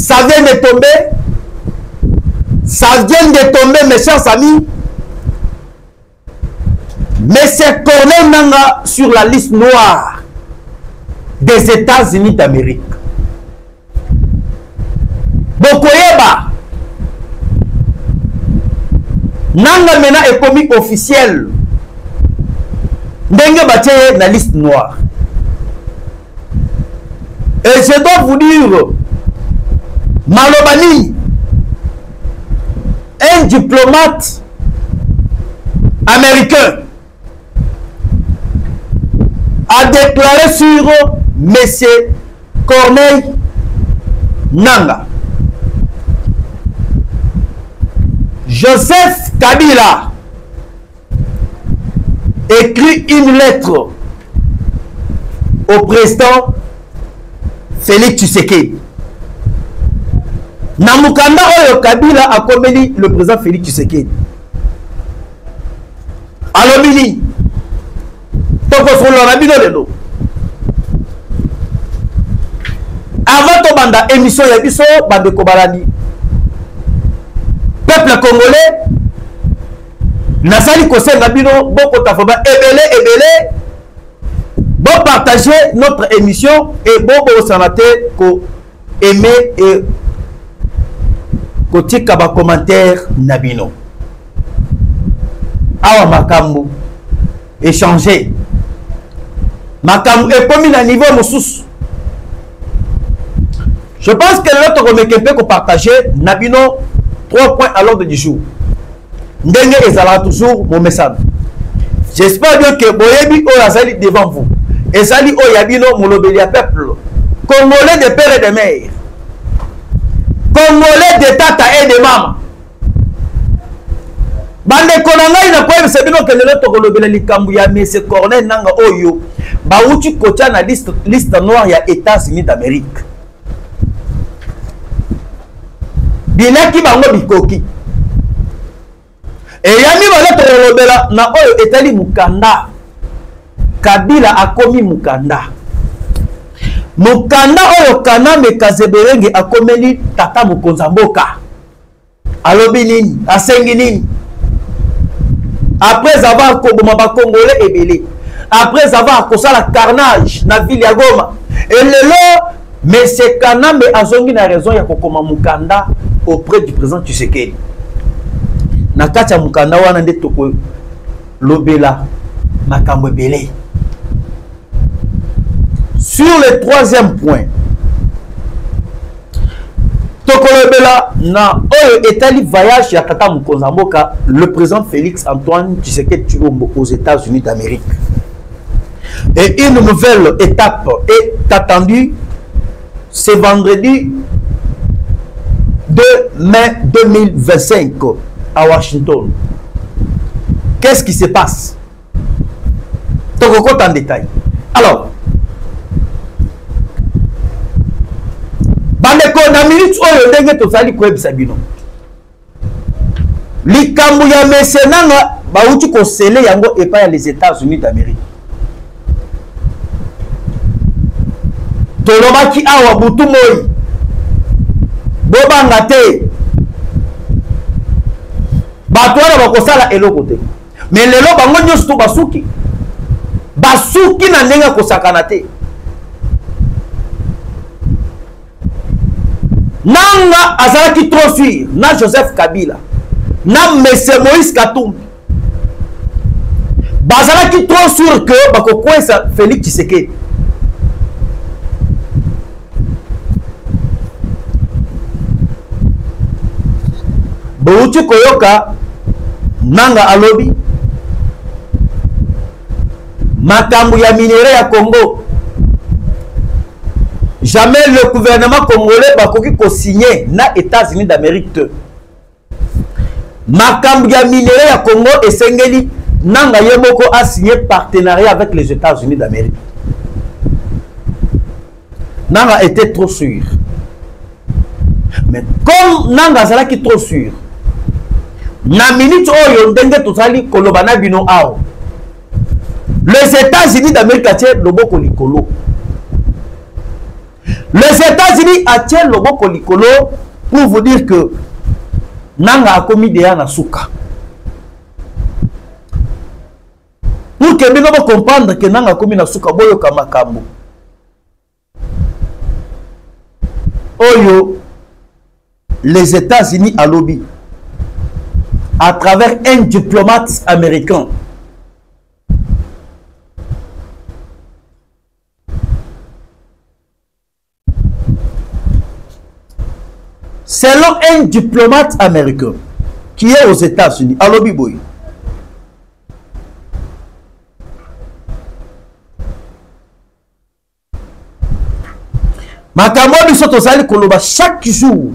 Ça vient de tomber. Ça vient de tomber, mes chers amis. Mais c'est Corneille Nangaa sur la liste noire des États-Unis d'Amérique. Bokoyeba. Nangaa maintenant est commis officiel. Ndenge batie la liste noire. Et je dois vous dire, Malobani, un diplomate américain, a déclaré sur M. Corneille Nangaa. Joseph Kabila écrit une lettre au président Félix Tshisekedi. Namukanda Oyo Kabila a commis le président Félix Tshisekedi. Alomini. Avant de banda émission yabiso bande kobalani. Peuple congolais Nasali Kosenga bino boko tafoba ebele bon partager notre émission et bon sanate ko aimer et ko tika ba commentaire nabino. Awa makambo échanger makambo et comme à niveau moussous. Je pense que l'autre reméquepé ko partager nabino 3 points à l'ordre du jour. Ndenge ezala toujours mon message. J'espère bien que Boyebi Oyazali devant vous. Ezali Oyabino Molobeli à peuple. Congolais de père et de mère. Congolais de tata et de maman. Bande konanga ina kwa bise bino ke lelo tokolobela likambu ya M. Corneille Nangaa Oyo. Ba uti kocha na liste noire ya États-Unis d'Amérique. Bilaki bango bikoki. Et yami bala tolobela na oyo etali mukanda. Kabila akomi mukanda. Mukanda oyo Kaname Kazeberenge akomeli tata mokonza mboka. Alobi nini? Asengi nini? Après avoir koboma ba Congolais ebele. Après avoir kosala carnage na ville ya Goma. Et lelo Monsieur Kaname azongi na raison ya kokoma mukanda auprès du président Tshisekedi. Nakacha mukanda wana nde toko lobela makambo ebele. Sur le troisième point, toko lobela na oyo etali voyage ya tata mokonza mboka le président Félix Antoine Tshisekedi Tshilombo aux États-Unis d'Amérique. Et une nouvelle étape est attendue ce vendredi 2 mai 2025 à Washington. Qu'est-ce qui se passe? Tokoko en détail. Alors, bandeko na minute oyo ndenge tozali koyebisa bino. Likambu ya M. Nangaa bauti kosele yango epa ya les États-Unis d'Amérique. Tolobaki awa butu moi. Bobanga te. Batwala bakosala eloko te. Mais lelo bango nyonso to basuki. Basuki na ndenge kosakana te. Nangaa azalaki trop sûr na Joseph Kabila na M. Moïse Katumbi. Bazalaki trop sûr que bakokwesa Félix Tshisekedi. Bouti koyoka Nangaa alobi makambu ya minéraux ya Congo. Jamais le gouvernement congolais bakoki ko signer na États-Unis d'Amérique. Makambu ya minéraux ya Congo esengeli Nangaa yemoko a signé partenariat avec les États-Unis d'Amérique. Nangaa était trop sûr. Mais comme Nangaa zalaki trop sûr, na minute oyo ndenge tozali kolobana bino awo, les États-Unis d'Amérique atie loboko likolo. Les États-Unis attiennent le Boko Likolo pour vous dire que Nanga a commis des Anasuka. Pour que vous comprendre que Nanga a commis Nasuka, Boyo Kamakambo. Oyo, les États-Unis à lobby, à travers un diplomate américain. Selon un diplomate américain qui est aux États-Unis, à lobby boy. Makambo biso tozali koloba chaque jour.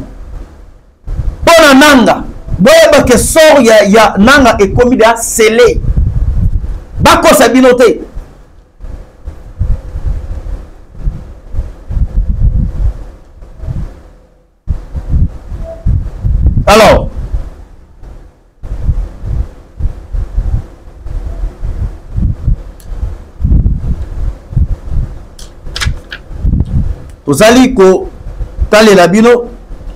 Pona nanga, boyeba ke sort ya nanga ekomi de scellé. Bako sa binote. Alors, tozali ko talela bino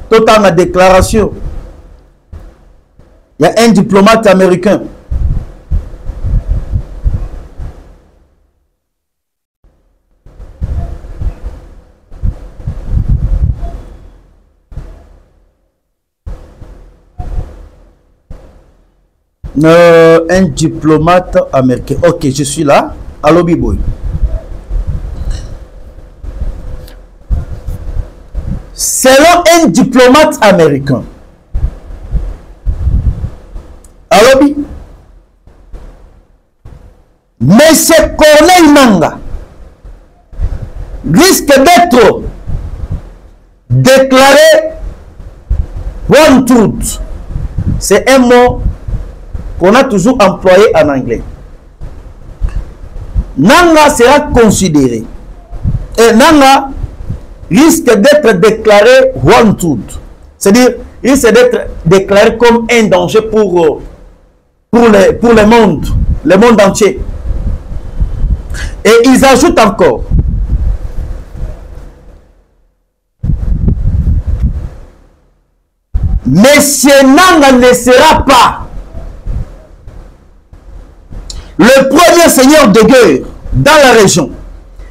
total ma déclaration. Il y a un diplomate américain un diplomate américain. Ok, je suis là. Allo Biboy. Selon un diplomate américain, Alobi, Monsieur Corneille Nangaa risque d'être déclaré wanted. C'est un mot qu'on a toujours employé en anglais. Nangaa sera considéré et Nangaa risque d'être déclaré wanted. C'est-à-dire, il risque d'être déclaré comme un danger pour le monde entier. Et ils ajoutent encore, Monsieur Nangaa ne sera pas le premier seigneur de guerre dans la région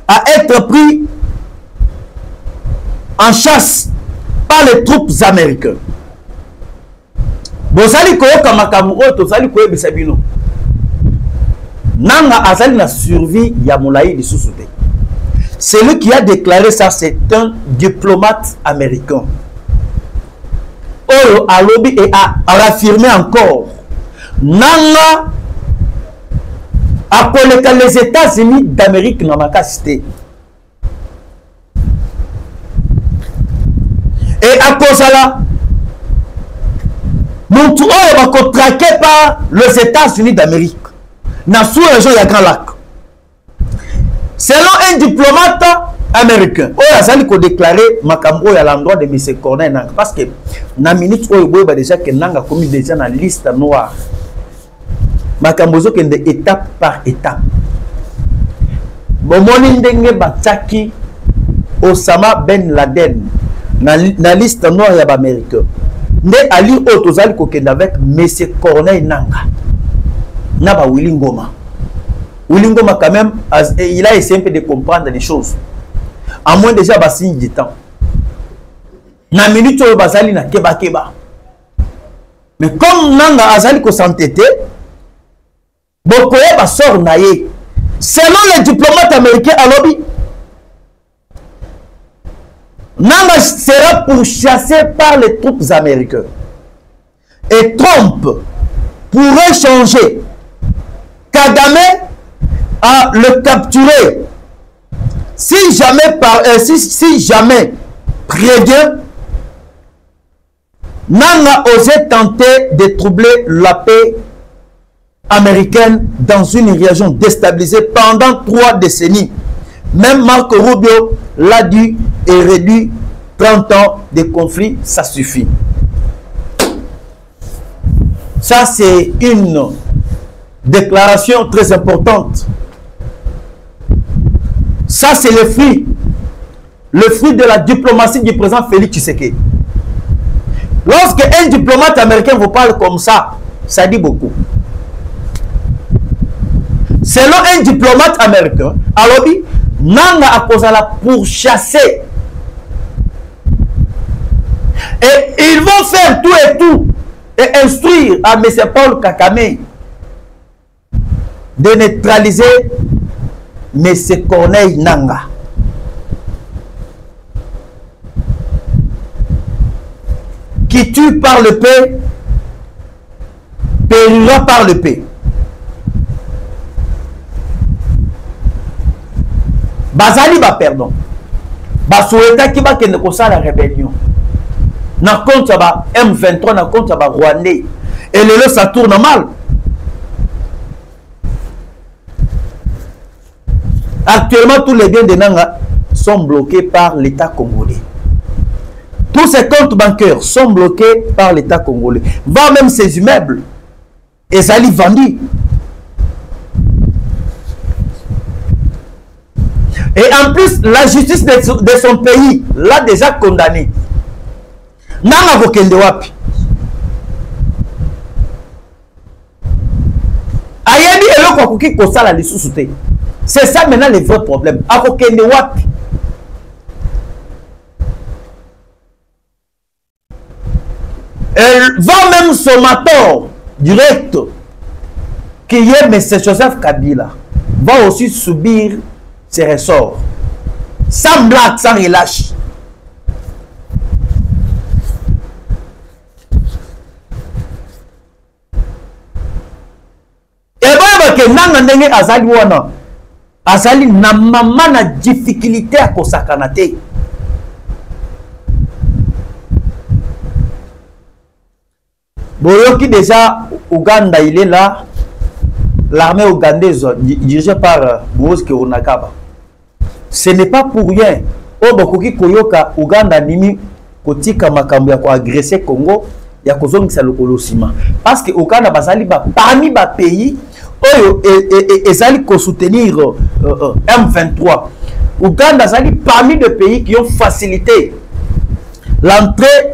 à être pris en chasse par les troupes américaines. Bozali koyoka makambo oyo tozali koyebisa bino. Nangaa azali na survie ya molayi lisusu te. Celui qui a déclaré ça, c'est un diplomate américain. Oyo alobi et a affirmé encore. Nangaa akoleka les États-Unis d'Amérique na makasi te. Et à cause de là, mon tour va contraqué par les États-Unis d'Amérique. Dans sous-région, il y a Grand Lac. Selon un diplomate américain, il a déclaré Makambo à l'endroit de M. Corneille Nangaa. Parce que dans la minute où il y a déjà que Nangaa a commis déjà dans la liste noire. Makambo est étape par étape. Bon, mon indenge bataki Osama Ben Laden. Dans la liste noire il y a américain. Mais Ali Otozali kokenda avec M. Corneille Nangaa. Naba Willy Ngoma. Willy Ngoma quand même, il a essayé un peu de comprendre les choses. À moins déjà bassigne du temps. Na minute où bazali na keba keba. Mais comme Nangaa azali ko s'entêter, bokoye ba sort naye. Selon les diplomates américains à lobby, Nangaa sera pourchassé par les troupes américaines. Et Trump pourrait changer Kagame à le capturer si jamais prévient Nangaa osait tenter de troubler la paix américaine dans une région déstabilisée pendant 3 décennies. Même Marco Rubio l'a dit et réduit 30 ans de conflit, ça suffit. Ça, c'est une déclaration très importante. Ça, c'est le fruit le fruit de la diplomatie du président Félix Tshisekedi. Lorsque un diplomate américain vous parle comme ça dit beaucoup. Selon un diplomate américain, alors Nanga a posé la pourchasser. Et ils vont faire tout et tout et instruire à M. Paul Kagame de neutraliser M. Corneille Nanga. Qui tue par le paix, périra par le paix. Bazali ba pardon. Basoueta qui va kende kosa la rébellion. Na compte ba M23 na compte ba Rwandais. Et le ça tourne mal. Actuellement tous les biens de Nanga sont bloqués par l'État congolais. Tous ces comptes bancaires sont bloqués par l'État congolais. Va même ses immeubles. Et ça les vendus. Et en plus, la justice de son pays l'a déjà condamné. Nanga Vokende wapi. Ayedi eloko koki kosala lisusu te. C'est ça maintenant le vrai problème. Avokende wapi. Elle va même sommateur direct qui est M. Joseph Kabila va aussi subir ses ressorts. Sans blague, sans relâche. Et bien, que Nanga Ndenge Azali wana Azali na mama na difficulté à kosakanate. Boyoki déjà Ouganda, il est là. L'armée ougandaise dirigée par Moïse Kehonakaba. Ce n'est pas pour rien. Obokoki koyoka Ouganda nimi kotika makambo ya ko agresser Congo ya kozongisa lokolo sima. Parce que Ouganda bazali ba parmi ba pays oyo ezali ko soutenir M23. Ouganda bazali parmi les pays qui ont facilité l'entrée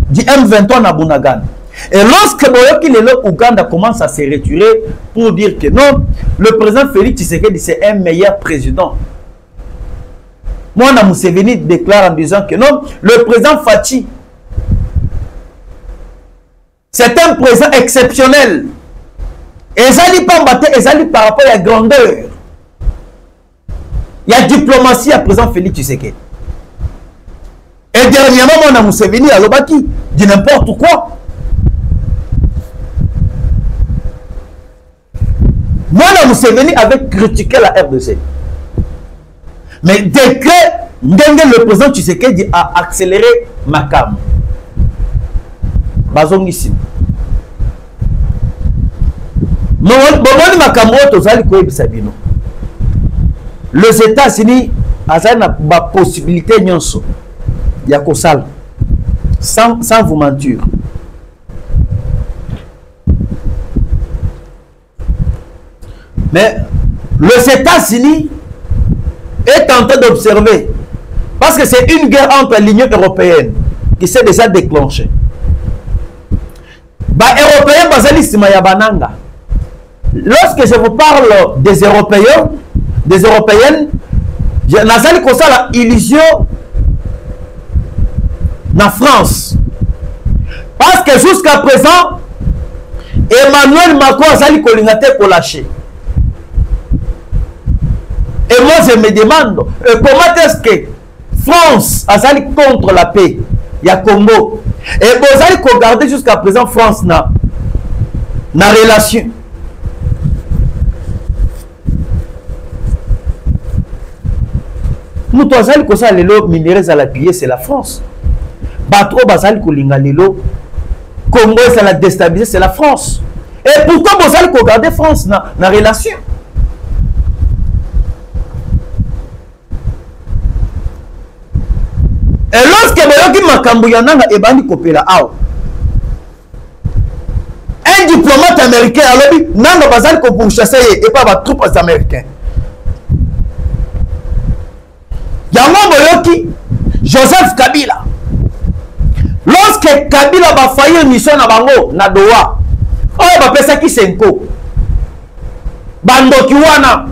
du M23 na Bunagana. Et lorsque Ouganda commence à se retirer pour dire que non, le président Félix Tshisekedi c'est un meilleur président. Moi, Museveni déclare en disant que non, le président Fachi c'est un président exceptionnel. Et Zali Pambate, et Zali par rapport à la grandeur. Il y a diplomatie à président Félix Tshisekedi. Et dernièrement, mon Museveni a l'obaki dit n'importe quoi. Moi, Museveni avait critiqué la RDC. Mais dès que le président Tshisekedi a accéléré Makam, Bazong ici. Les États-Unis ont la possibilité sans vous mentir. Mais les États-Unis est en train d'observer, parce que c'est une guerre entre l'Union européenne qui s'est déjà déclenchée. Européens, lorsque je vous parle des Européens, des Européennes, je n'ai pas l'illusion en France. Parce que jusqu'à présent, Emmanuel Macron a pour lâcher. Et moi, je me demande, comment est-ce que France a sali contre la paix? Il y a Congo. Et vous allez regarder jusqu'à présent, France n'a relation. Nous, tous allons ça les lots minéraux à la piller, c'est la France. Batro basal kolinga lelo, Congo ça la déstabiliser, c'est la France. Et pourquoi vous allez regarder France n'a relation? Et lorsque Boyoki Makambu Yananga et Bandi Kopela, un diplomate américain a dit Nanga Bazal ko pour chasser et pas les troupes américaines. Yango Boyoki Joseph Kabila. Lorsque Kabila va faillir mission na bango na Doha, oyo ba pesa ki Senko. Bandoki wana.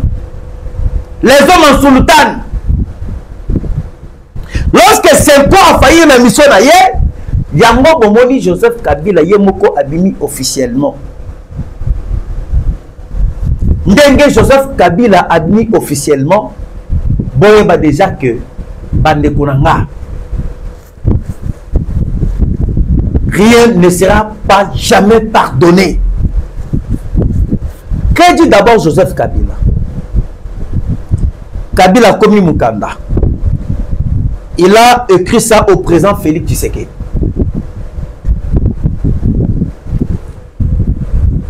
Les hommes en sultan. Lorsque Senko a failli la mission na ye, yango bomoni Joseph Kabila ye moko abimi officiellement. Ndenge Joseph Kabila admis officiellement, boyeba déjà que bande konanga. Rien ne sera pas jamais pardonné. Que dit d'abord Joseph Kabila? Kabila Komi Mukanda. Il a écrit ça au président Félix Tshisekedi.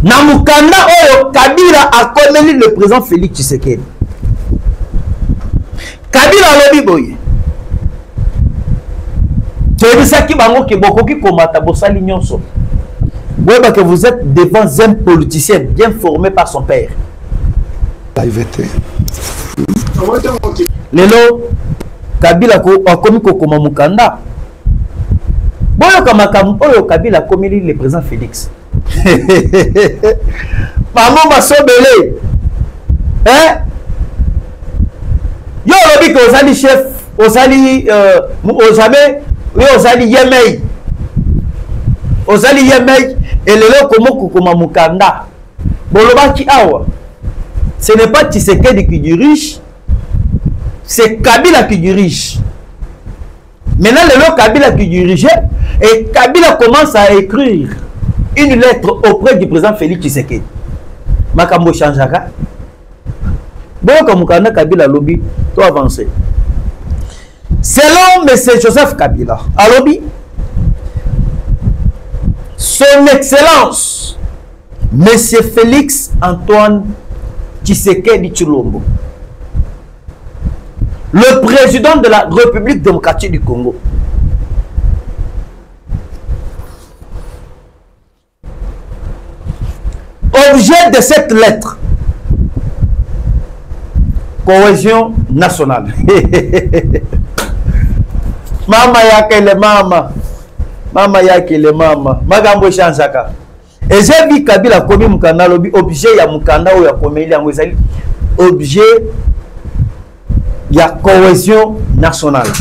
Namukanda oyo Kabila a connu le président Félix Tshisekedi. Kabila lobi boye. Tu sais qui bango ki boko ki komata bosali nyonso. Boyeba que vous êtes devant un politicien bien formé par son père. Lelo Kabila ko akomi kokoma Mukanda. Boyo kamakamu oyo Kabila komi le président Félix. Maman m'a sobelé. Hein? Yo lobi ko osali chef, osali osame, osali yemei. Osali yemei et lelo komo kokoma Mukanda. Boloba ki awa. Ce n'est pas Tshisekedi qui dirige, c'est Kabila qui dirige. Maintenant, le Kabila qui dirigeait, et Kabila commence à écrire une lettre auprès du président Félix Tshisekedi. Makambo changeaka. Bon, comme Kabila lobby, tout avancer. Selon M. Joseph Kabila, à lobby, son Excellence, M. Félix Antoine Tshisekedi Tshilombo, le président de la République démocratique du Congo, objet de cette lettre, cohésion nationale. Mama yake le mama, mama yake le mama, magambo chanzaka. Et j'ai vu Kabila komi Mukanda lobi objet ya Mukanda ou ya komeli yango ezali objet ya cohésion nationale.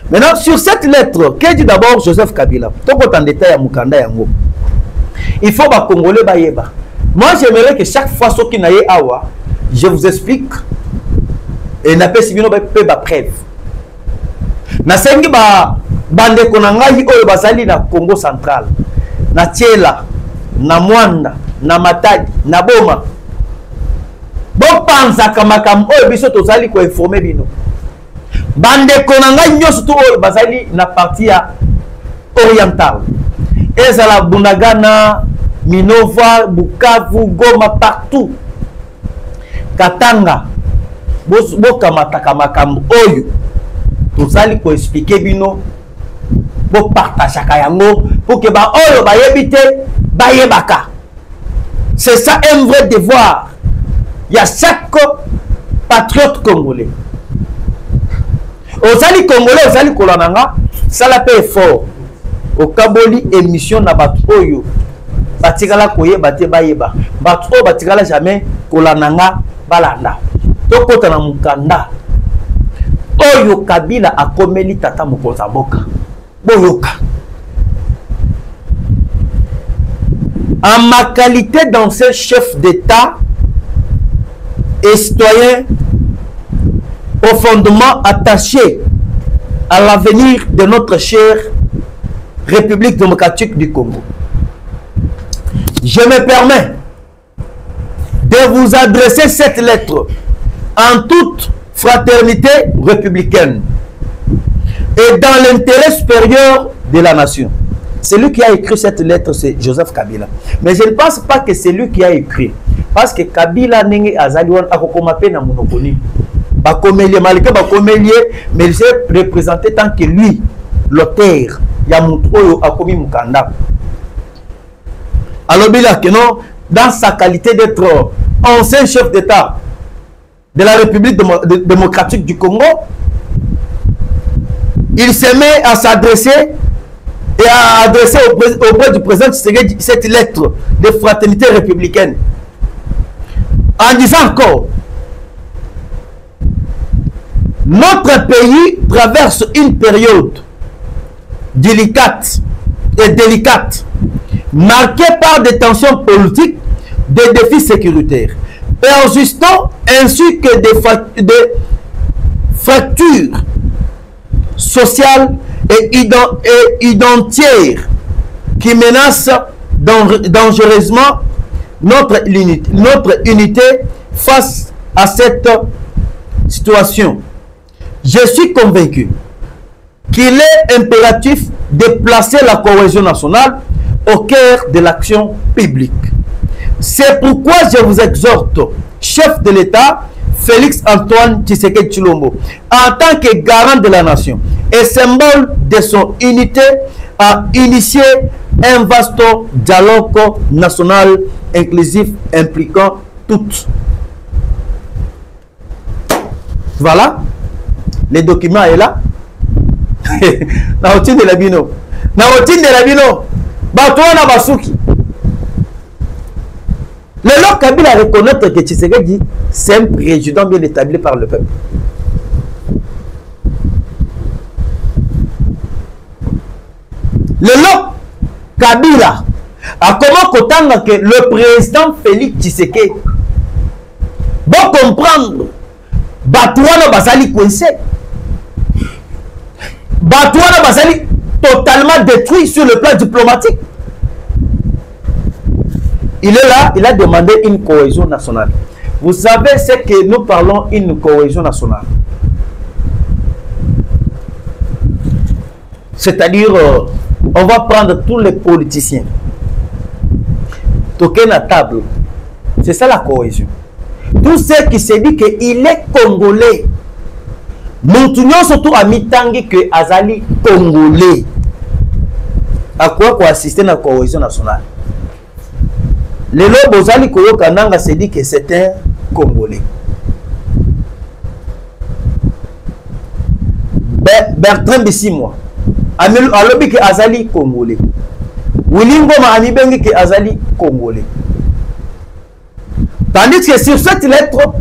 Maintenant sur cette lettre, que dit d'abord Joseph Kabila? Toko en détail ya Mukanda yango. Il faut ba Congolais ba yeba. Moi j'aimerais que chaque fois ce qui naye awa, je vous explique et n'a pas si bien ba preuve. Na sengi ba bande konangai oyo bazali na Congo central. Na Tiela, na Mwanda, na Matadi, na Boma. Bon panza kamakam oyo biso tozali ko informer bino. Bande konanga nyoso to oyo bazali na partie orientale. Ezala Bunagana, Minova, Bukavu, Goma, partout. Katanga. Boka mataka makam oyo. Tozali ko expliquer bino. Bo partage yango pour que ba oyo ba yebite ba yebaka. C'est ça un vrai devoir. Il y a chaque patriote congolais. Ozali congolais, ozali kolonanga, ça la paix fort. Au Kaboli émission na batu oyo. Batikala koyeba te bayeba. Batu oyo batikala jamais kolonanga balanda. Tokota na Mukanda. Oyo Kabila akomeli tata mokonza mboka. Boyoka. En ma qualité d'ancien chef d'État et citoyen au fondement attaché à l'avenir de notre chère République démocratique du Congo, je me permets de vous adresser cette lettre en toute fraternité républicaine et dans l'intérêt supérieur de la nation. Celui qui a écrit cette lettre, c'est Joseph Kabila. Mais je ne pense pas que c'est lui qui a écrit. Parce que Kabila n'est azaliwan akokomape na monopoli. Bakomelie, malgré bakomelie, mais il s'est représenté tant que lui, l'auteur, Yamutroyo Akomi Mukanda. Alors, dans sa qualité d'être ancien chef d'État de la République démocratique du Congo, il se met à s'adresser et à adresser auprès du président Tshisekedi cette lettre de fraternité républicaine en disant encore: notre pays traverse une période délicate, marquée par des tensions politiques, des défis sécuritaires persistants, ainsi que des fractures sociales et identitaires qui menacent dangereusement notre unité face à cette situation. Je suis convaincu qu'il est impératif de placer la cohésion nationale au cœur de l'action publique. C'est pourquoi je vous exhorte, chef de l'État, Félix Antoine Tshisekedi Tshilombo, en tant que garant de la nation et symbole de son unité, à initier un vaste dialogue national inclusif impliquant toutes. Voilà, le document est là. Na routine de la bino. Na routine de la bino. Batouana Basuki. Le Lord Kabila reconnaître que Tshisekedi, c'est un président bien établi par le peuple. Le Lord Kabila a comment qu'autant que le président Félix Tshisekedi va comprendre Batouana Basali coincé. Batouana Basali totalement détruit sur le plan diplomatique. Il est là, il a demandé une cohésion nationale. Vous savez ce que nous parlons, une cohésion nationale. C'est-à-dire, on va prendre tous les politiciens, toquer à table. C'est ça la cohésion. Tout ce qui se dit qu'il est congolais. Nous surtout à mi-tangi que Azali congolais. À quoi assister à la cohésion nationale? Le lobo Zali Koyo Kananga se dit que c'est un Congolais. Bertrand Bissimo alobi que Azali Congolais. Wilingo Mahami Bengi que Azali Congolais. Tandis que sur cette lettre,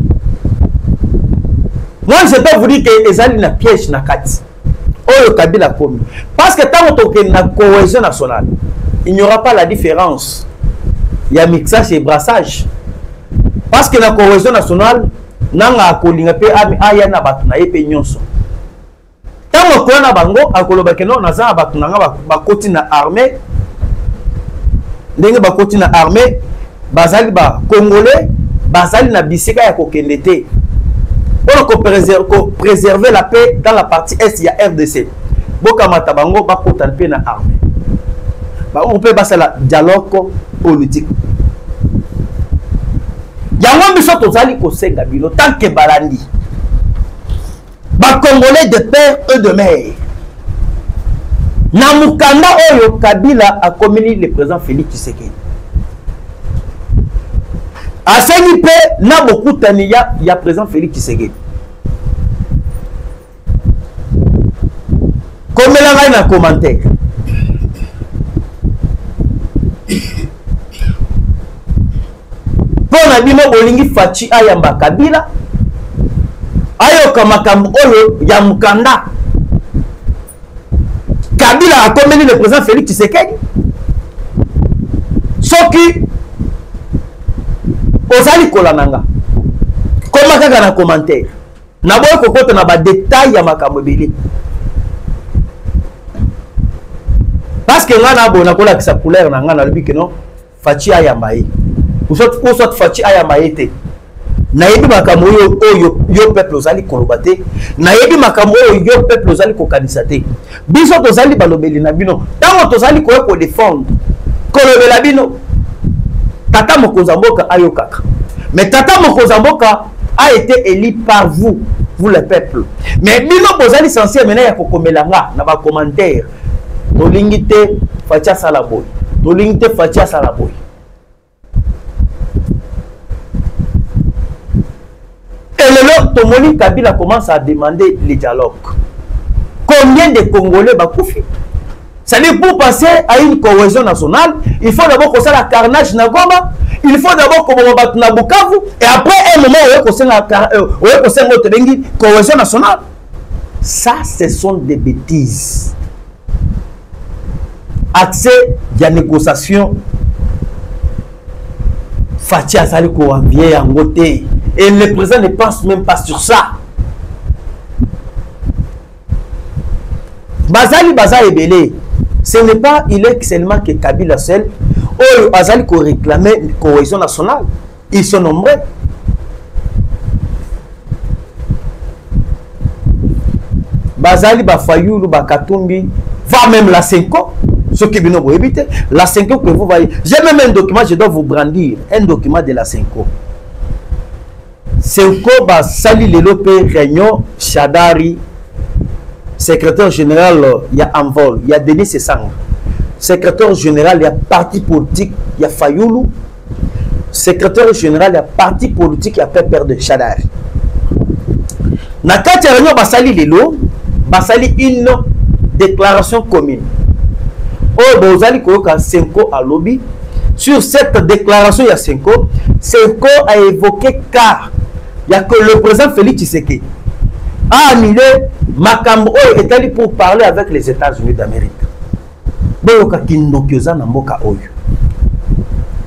moi je peux vous dire que Azali na piège na kati. Oyo Kabila komi. Parce que tant que na cohésion nationale, il n'y aura pas la différence. Il y a mixage et brassage. Parce que la cohésion nationale, nanga akolinga pe aya na batu na yepe nyonso. Tango ko na bango akoloba ke non naza batu nanga bakoti na armée. Ndenge bakoti na armée, bazali ba congolais, bazali na bisika ya kokende te. Pour préserver la paix dans la partie est, il y a RDC. Boka matabango bakota na pe na armée. On peut passer la dialogue politique. Yango biso tozali kosenga bino tant que balandi. Ba Congolais de père et de mère. Na mukanda oyo Kabila a communiqué le président Félix Tshisekedi. Asengi pe na beaucoup tania ya président Félix Tshisekedi. Comme la na commentaire. Pona bino bolingi fachi ayamba Kabila ayoka makambo oyo ya mukanda. Kabila a communiqué le président Félix Tshisekedi. Soki ozali kolananga koma kaka na commentaire na boy kokota na ba détail ya makambo ebele. Parce que ngana bona kola kisa couleur na ngana lobi que non fachi ayamba yi. Ou soit fachi ayamba yete. Na yebi makambo yo peuple ozali kolobate. Na yebi makambo yo peuple ozali kokanisate. Biso tozali balobeli na bino. Tango tozali ko défendre. Kolobela bino. Tata Mokozamboka ayokaka. Mais Tata Mokozamboka a été élu par vous, vous le peuple. Mais bino bozali censé maintenant ya kokomelanga na ba commentaire. Tolingite facha salaboy. Tolingite facha salaboy. Et le Tomoni Kabila commence à demander le dialogue. Combien de Congolais bakoufi? C'est-à-dire pour passer à une cohésion nationale, il faut d'abord que ça la carnage na Goma, il faut d'abord que on batte na Bukavu, et après un moment on va notre cohésion nationale. Ça, ce sont des bêtises. Accès à la négociation, Fatia Saliko a bien en côté, et le président ne pense même pas sur ça. Bazali Ebele. Ce n'est pas il est seulement que Kabila seul. Oh, Azali ko réclamer cohésion nationale. Ils sont nombreux. Bazali Bafayoulou Bakatumbi va même la 5 ans. Ce qui vient vous éviter. La 5 ans que vous voyez. J'ai même un document, je dois vous brandir. Un document de la 5 ans. 5 ans, Basali Lelope Réunion Chadari. Secrétaire général, il y a Envol, il y a Denis Sessang. Secrétaire général, il y a parti politique, il y a Fayoulou. Secrétaire général, il y a parti politique, il y a Pépère de Chadar. Nakati Réunion Basali Lelo, Basali une déclaration commune. Oh, Bozali Koyoka Senko à lobby. Sur cette déclaration, il y a Senko. Senko a évoqué car il n'y a que le président Félix Tshisekedi a annulé Makambo est allé pour parler avec les États-Unis d'Amérique.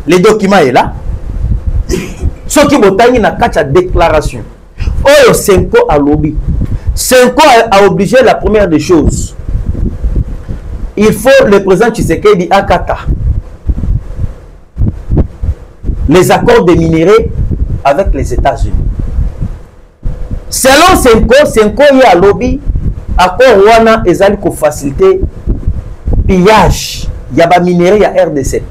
Le document est là. Ce qui est na kacha déclaration. Oyo Senko a lobby. Senko a obligé la première des choses. Il faut le président Tshisekedi Akata les accords de minerais avec les États-Unis. Selon Senko y a lobby, accord wana ezali ko faciliter pillage ya ba minerai ya RDC.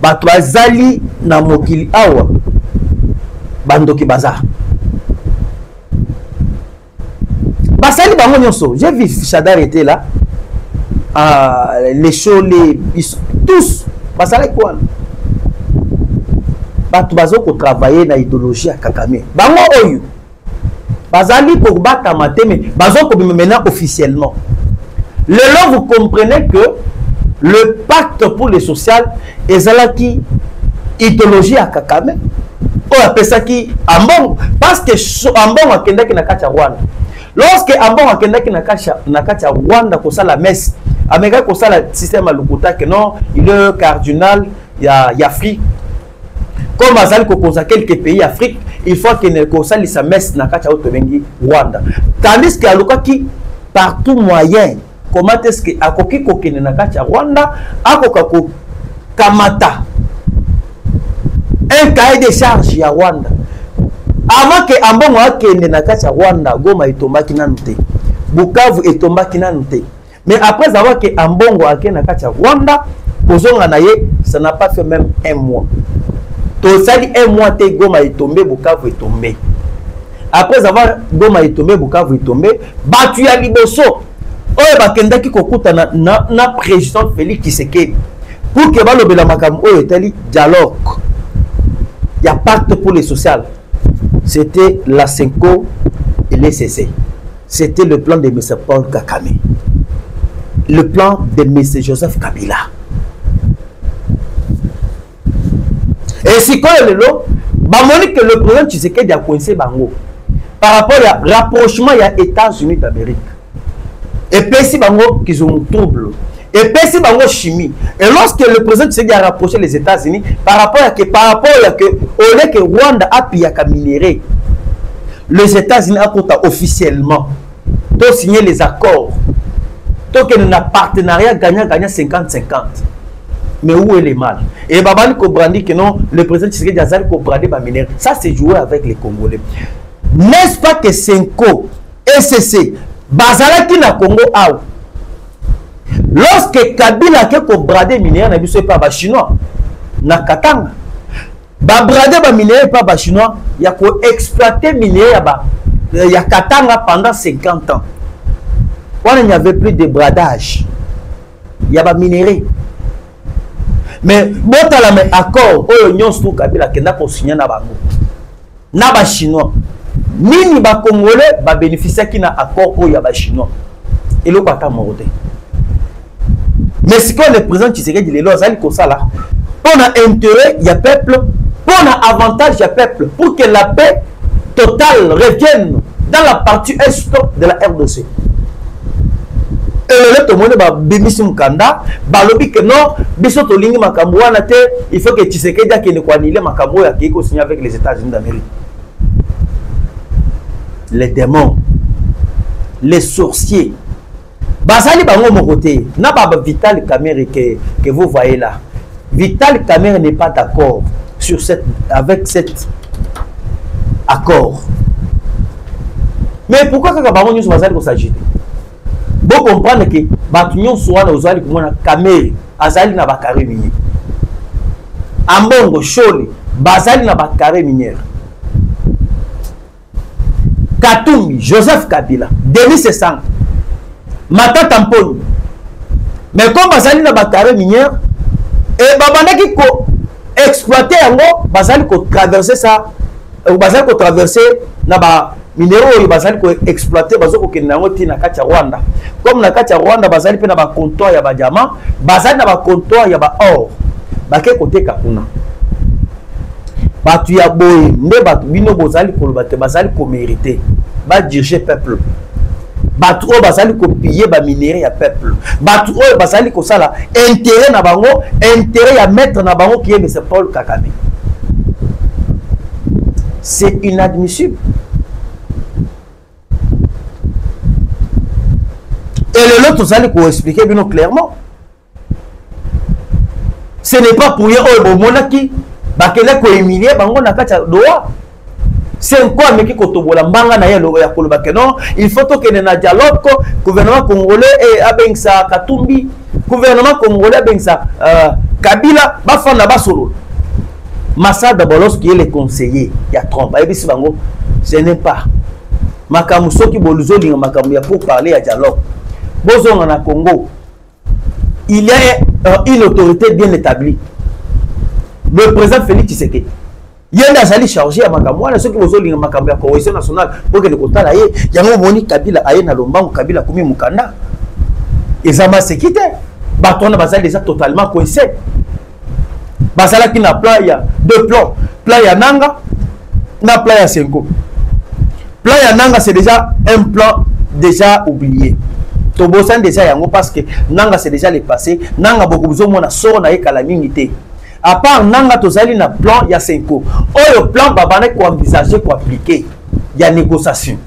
Bato bazali na mokili awa bandoki bazar. Basali bango nyonso, j'ai vu Chadar était là. Les shows, tous basali quoi? Bato bazoko travailler na idéologie à Kakame. Bango oyo. Bazali pour battre mateme, bazoko maintenant officiellement. Le long vous comprenez que le pacte pour le social est qui idéologie à Kakame. On appelle ça qui ambon parce que ambon akenda ki nakacha Rwanda. Lorsque ambon akenda ki nakacha Rwanda ko ça la messe, ameka ko ça la système à Lukuta que non, il est cardinal, il y a Afrique. Comme Azali Kokosa quelques pays Afrique, il faut que ne Kosali sa messe na kacha otobengi Rwanda. Tandis que alukaki partout moyen, comment est-ce que akoki kokene na kacha Rwanda, akoka ko kamata un cahier de charge ya Rwanda. Avant que ambongo akende na kacha Rwanda, Goma etombaki nanu te. Bukavu etombaki nanu te. Mais après avoir que ambongo akende na kacha Rwanda, kozonga na ye, ça n'a pas fait même un mois. To sali un mois te Goma est tombé, Bukavu est tombé. Après avoir Goma est tombé, Bukavu est tombé, batu ya liboso. Oyo bakendaki kokuta na président Félix Tshisekedi. Pour que balobe la makam oyo etali dialogue. Il y a pacte pour le social. C'était la Senko et l'ECC. C'était le plan de M. Paul Kakame. Le plan de M. Joseph Kabila. Et si quand il est là, que le président Tshisekedi a coincé Bango par rapport à rapprochement, il y a États-Unis d'Amérique. Et puis si Bango qu'ils ont un trouble. Et puis si Bango chimie. Et lorsque le président Tshisekedi a rapproché les États-Unis par rapport à que au lieu que Rwanda a payé à minerai, les États-Unis ont officiellement signé les accords. Donc il y a un partenariat gagnant-gagnant 50-50. Mais où est le mal? Et Babani Kobrandi que non, le président Tshisekedi Azali Kobrandi Baminer, ça c'est jouer avec les Congolais. N'est-ce pas que Senko, SCC, Bazala qui na Congo Aou, lorsque Kabila qui Kobrandi Miner, n'a vu pas Chinois, na Katanga, Babrade Baminer pas ba Chinois, il y a ko exploiter Miner, il y a Katanga pendant 50 ans. Quand il n'y avait plus de bradage, il y a pas minéré. Mais bon t'as la accord oh l'union sous Kabila qui n'a pas signé na bango na ba chinois nini ba Congolais ba bénéficier qui na accord au ya ba chinois et le pata moroté. Mais ce que le président Tshisekedi les lois ali ko sala pour un intérêt il y a peuple, pour un avantage il y a peuple, pour que la paix totale revienne dans la partie est de la RDC. Et le tout le monde va bémissi mukanda, ba lobi que non, biso to lingi makambo wana te, il faut que Tshisekedi akene ko annuler makambo ya ki ko signer avec les États-Unis d'Amérique. Les démons, les sorciers. Basali bango mon côté, n'a pas Vital Kamerhe que vous voyez là. Vital Kamerhe n'est pas d'accord sur avec cet accord. Mais pourquoi quand bango nous basali ko s'agit? Bon comprendre que batunyon soit na ozali kumona Kamerhe azali na bakare minier. Ambongo Sholi basali na bakare minière. Katumbi, Joseph Kabila, Denis Sessang, Matata Mponi. Mais comme Bazali na bakare minière, et babanda qui ko exploiter yango, Bazali ko traverser ça, Bazali ko traverser na ba minéraux, Bazali ko exploiter, Bazali ko kenango ti na kati ya Rwanda. Comme na kati ya Rwanda, Bazali pe na ba comptoir ya ba diamant, Bazali na ba comptoir ya ba or. Bake kote kapuna. Batu ya boye nde batu bino bozali koloba te bazali ko mériter ba diriger peuple batu o bazali ko piller ba minerai ya peuple batu o bazali ko sala intérêt na bango intérêt ya maître na bango qui est M. Paul Kagame. C'est inadmissible. Et le lot tozali ko expliquer bino clairement. Ce n'est pas pour rien o monaki bakele ko humilier bango na kati ya doa. C'est quoi mais qui kotobola mbanga na yelo ya koloba ke non, il faut que na dialogue ko gouvernement congolais et abengsa Katumbi, gouvernement congolais abengsa Kabila ba fanda ba solo. Massada Bolos qui est le conseiller ya Trump et bisi bango ce n'est pas makamuso ki boluzo linga makamu ya pour parler à dialogue. Bozonga na Congo. Il y a une autorité bien établie. Le président Félix Tshisekedi. Il y a un chargé à Makamouana, ceux qui vous ont dit la cohésion nationale pour que le quota là, il y a un moni Kabila aye na lomba ou Kabila komi mukanda. Et ça m'a séquité. Batona basal déjà totalement coincé. Basala qui n'a plan, il y a deux plans. Plan ya Nanga, na plan ya Senko. Plan ya Nanga c'est déjà un plan déjà oublié. Tobosan déjà yango parce que Nanga c'est déjà le passé. Nanga beaucoup besoin mona sort na calamité. À part Nanga tozali na plan ya 5 ans. Le plan babana ko envisager ko appliquer. Il y a négociation.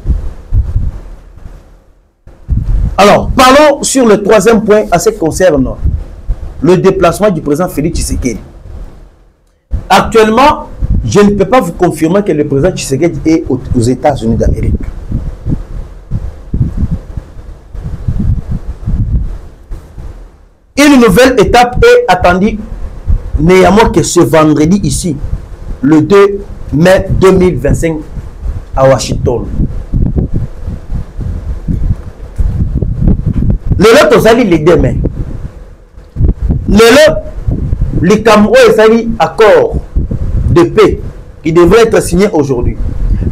Alors, parlons sur le troisième point à ce qui concerne le déplacement du président Félix Tshisekedi. Actuellement, je ne peux pas vous confirmer que le président Tshisekedi est aux États-Unis d'Amérique. Une nouvelle étape est attendue néanmoins que ce vendredi ici, le 2 mai 2025 à Washington. Le lot osali les 2 mai. Le lot, le Cameroun est accord de paix qui devrait être signé aujourd'hui.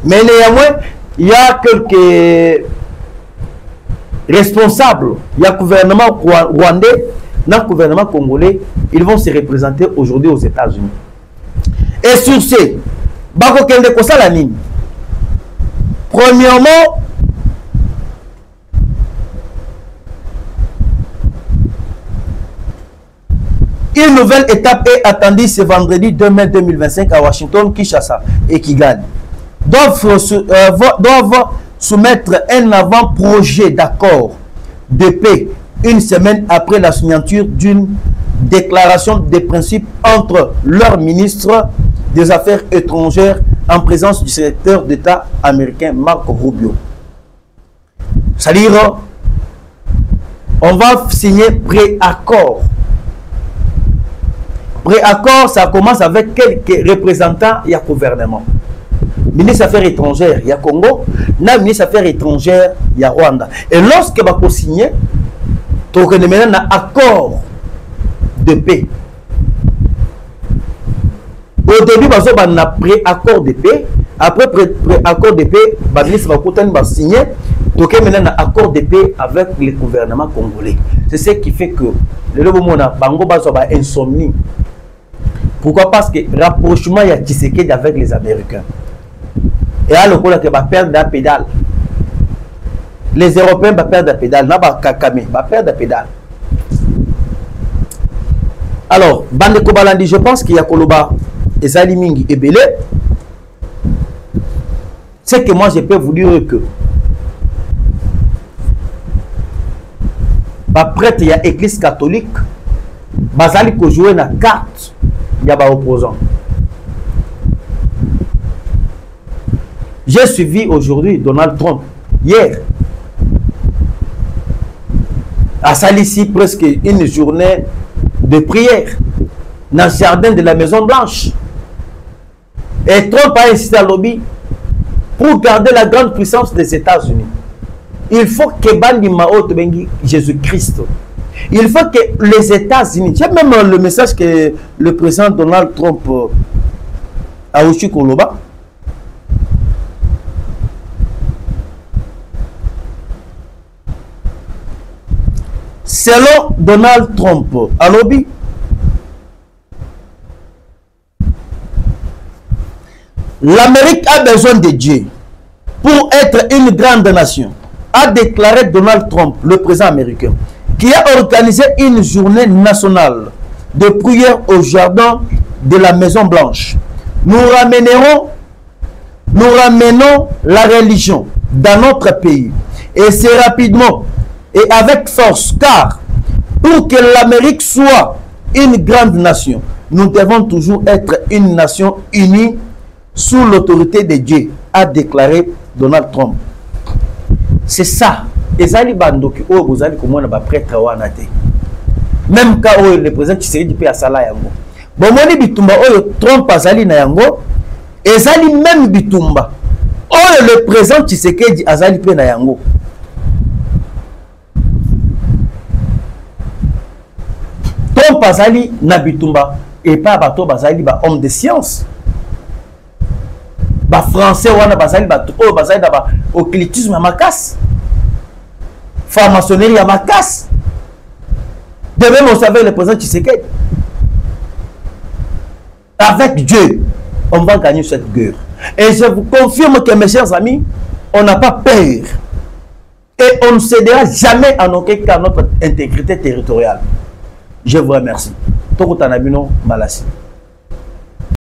Mais néanmoins, il y a quelques responsables, il y a le gouvernement rwandais, dans le gouvernement congolais, ils vont se représenter aujourd'hui aux États-Unis. Et sur ce, premièrement, une nouvelle étape est attendue ce vendredi 2 mai 2025 à Washington, Kinshasa et Kigali. Doivent soumettre un avant-projet d'accord de paix une semaine après la signature d'une déclaration de principe entre leur ministre des Affaires étrangères en présence du secrétaire d'État américain Marco Rubio. C'est-à-dire, on va signer préaccord. Préaccord, ça commence avec quelques représentants du gouvernement. Ministre des Affaires étrangères, il y a Congo, ministre des Affaires étrangères, il y a Rwanda. Et lorsque va signer, donc on est maintenant un accord de paix. Au début, on a pris accord de paix. Après accord de paix, Badlis va signer. Donc maintenant un accord de paix avec le gouvernement congolais. C'est ce qui fait que le Lobomona Bango Bazoba insomnie. Pourquoi? Parce que rapprochement il y a Tshisekedi avec les Américains. Et là le coup là que va perdre la pédale. Les Européens vont perdre la pédale. Naba Kakame va perdre la pédale. Alors, Bande Kobalandi, je pense qu'il y a Koloba et Zalimingi et Belé. C'est que moi je peux vous dire que prêtre, il y a l'église catholique, Bazali ko jouer na carte, il y a des opposants. J'ai suivi aujourd'hui Donald Trump, hier, à Salissi, presque une journée de prière dans le jardin de la Maison Blanche. Et Trump a insisté à lobby pour garder la grande puissance des États-Unis. Il faut que Bandi Mao Bengi Jésus-Christ. Il faut que les États-Unis, j'ai même le message que le président Donald Trump a reçu Koloba. Selon Donald Trump, à lobby, l'Amérique a besoin de Dieu pour être une grande nation, a déclaré Donald Trump, le président américain, qui a organisé une journée nationale de prière au jardin de la Maison Blanche. Nous ramenons la religion dans notre pays, et c'est rapidement et avec force, car pour que l'Amérique soit une grande nation, nous devons toujours être une nation unie sous l'autorité de Dieu, a déclaré Donald Trump. C'est ça. Et ça, les bandoki, oh, vous allez comment on va prêtre à Wanate. Même quand le président Tshisekedi peut à Sala Yango. Bon, moi, bitumba, oh, Trump a Zali na Yango. Et Zali même bitumba. Oh, le président Tshisekedi a Zali pe na Yango. Trump a Zali na bitumba. Et pas bateau bazali ba homme de science. Ba français wana bazali ba oh bazali da ba occultisme ma casse. Franc-maçonnerie à ma casse. De même, on savait le président Tshisekedi. Avec Dieu, on va gagner cette guerre. Et je vous confirme que, mes chers amis, on n'a pas peur. Et on ne cédera jamais en aucun cas notre intégrité territoriale. Je vous remercie. Toko Tanabino Malassi.